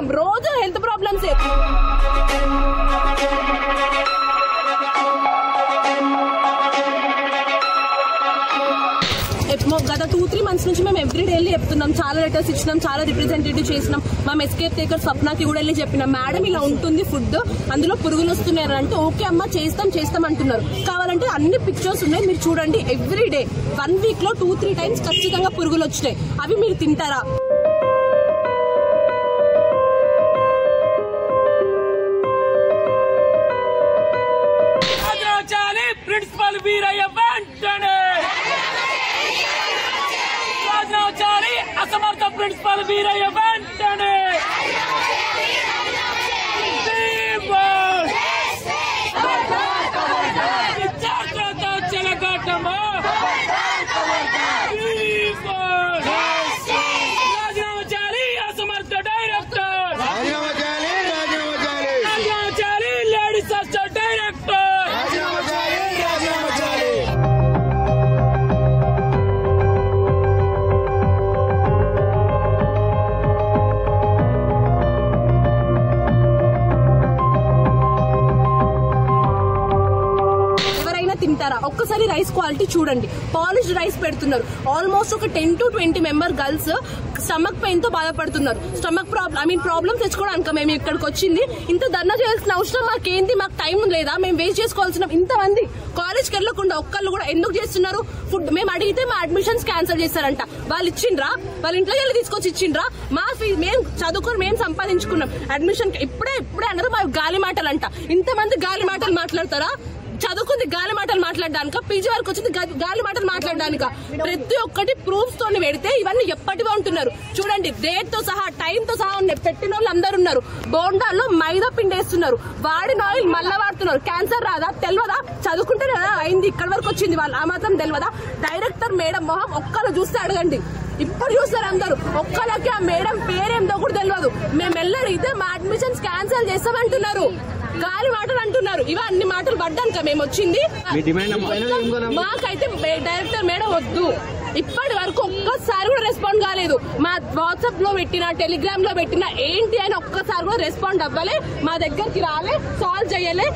చూస్తున్నాం, రోజు health problems. గత 2-3 months నుంచి మేము ఎవ్రీడే వెళ్ళి చెప్తున్నాం, చాలా లెటర్స్ ఇచ్చినాం, చాలా రిప్రజెంటేటివ్ చేసినాం. మా ఎస్కేప్ టేకర్ స్వప్నకి కూడా వెళ్ళి చెప్పినాం, మేడం ఇలా ఉంటుంది ఫుడ్, అందులో పురుగులు వస్తున్నాయి అంటే ఓకే అమ్మ చేస్తాం అంటున్నారు. కావాలంటే అన్ని పిక్చర్స్ ఉన్నాయి, మీరు చూడండి. ఎవ్రీడే 1 week లో 2-3 times ఖచ్చితంగా పురుగులు వచ్చినాయి. అవి మీరు తింటారా? ప్రిన్సిపల్ వీరయ్య వెంటనే అసమర్థ ప్రిన్సిపల్ వీరయ్య వెంటనే విద్యార్థులతో చెలగాటమా రాజీనామా చేయాలి అసమర్థ డైరెక్టర్, రాజీనామా చేయాలి లేడీస్ హాస్టల్ డైరెక్టర్. తింటారా? ఒక్కసారి రైస్ క్వాలిటీ చూడండి, పాలిష్డ్ రైస్ పెడుతున్నారు. ఆల్మోస్ట్ ఒక 10 to 20 member girls stomach pain తో బాధపడుతున్నారు. స్టమక్ ప్రాబ్లమ్ తెచ్చుకోవడానికి మేము ఇక్కడికి వచ్చింది. ఇంత ధర్నా చేయాల్సిన అవసరం మాకేంటి? మాకు టైం లేదా? మేము వేస్ట్ చేసుకోవాల్సిన ఇంతమంది కాలేజ్కి వెళ్ళకుండా ఒక్కళ్ళు కూడా ఎందుకు చేస్తున్నారు? ఫుడ్ మేము అడిగితే మా అడ్మిషన్స్ క్యాన్సిల్ చేస్తారంట. వాళ్ళు ఇచ్చిండ్రా? వాళ్ళ ఇంట్లో వెళ్ళి తీసుకొచ్చి ఇచ్చిండ్రా? మా మేము చదువుకొని మేము సంపాదించుకున్నాం అడ్మిషన్. ఇప్పుడే అన్నారు మా గాలి మాటలు అంట. ఇంతమంది గాలి మాటలు మాట్లాడతారా? చదువుకుంది గాలి మాటలు మాట్లాడడానిక? పీజీ వరకు వచ్చింది గాలి మాటలు మాట్లాడడానిక? ప్రతి ఒక్కటి ప్రూఫ్స్ తోని పెడితే ఇవన్నీ ఎప్పటివో ఉంటున్నారు. చూడండి, డేట్ తో సహా టైం తో సహా పెట్టిన వాళ్ళు అందరు ఉన్నారు. బోండాల్లో మైదా పిండి వేస్తున్నారు, వాడిన ఆయిల్ మళ్ళా వాడుతున్నారు. క్యాన్సర్ రాదా? తెలియదా? చదువుకుంటే కదా అయింది, ఇక్కడ వరకు వచ్చింది. వాళ్ళు ఆ మాత్రం తెలియదా? డైరెక్టర్ మేడం మొహం ఒక్కరు చూస్తే అడగండి, ఇప్పుడు చూస్తారు అందరూ. ఒక్కరికి ఆ మేడం పేరేందో కూడా తెలియదు. మేము వెళ్ళడిగితే మా అడ్మిషన్స్ క్యాన్సిల్ చేస్తామంటున్నారు, గాలి మాటలు అంటున్నారు. ఇవన్నీ మాటలు పడ్డాక మేము వచ్చింది. మాకైతే డైరెక్టర్ మేడం వద్దు. ఇప్పటి వరకు ఒక్కసారి కూడా రెస్పాండ్ కాలేదు. మా వాట్సాప్ లో పెట్టినా, టెలిగ్రామ్ లో పెట్టినా ఏంటి అని ఒక్కసారి కూడా రెస్పాండ్ అవ్వలే, మా దగ్గరికి రాలే, సాల్వ్ చేయలే.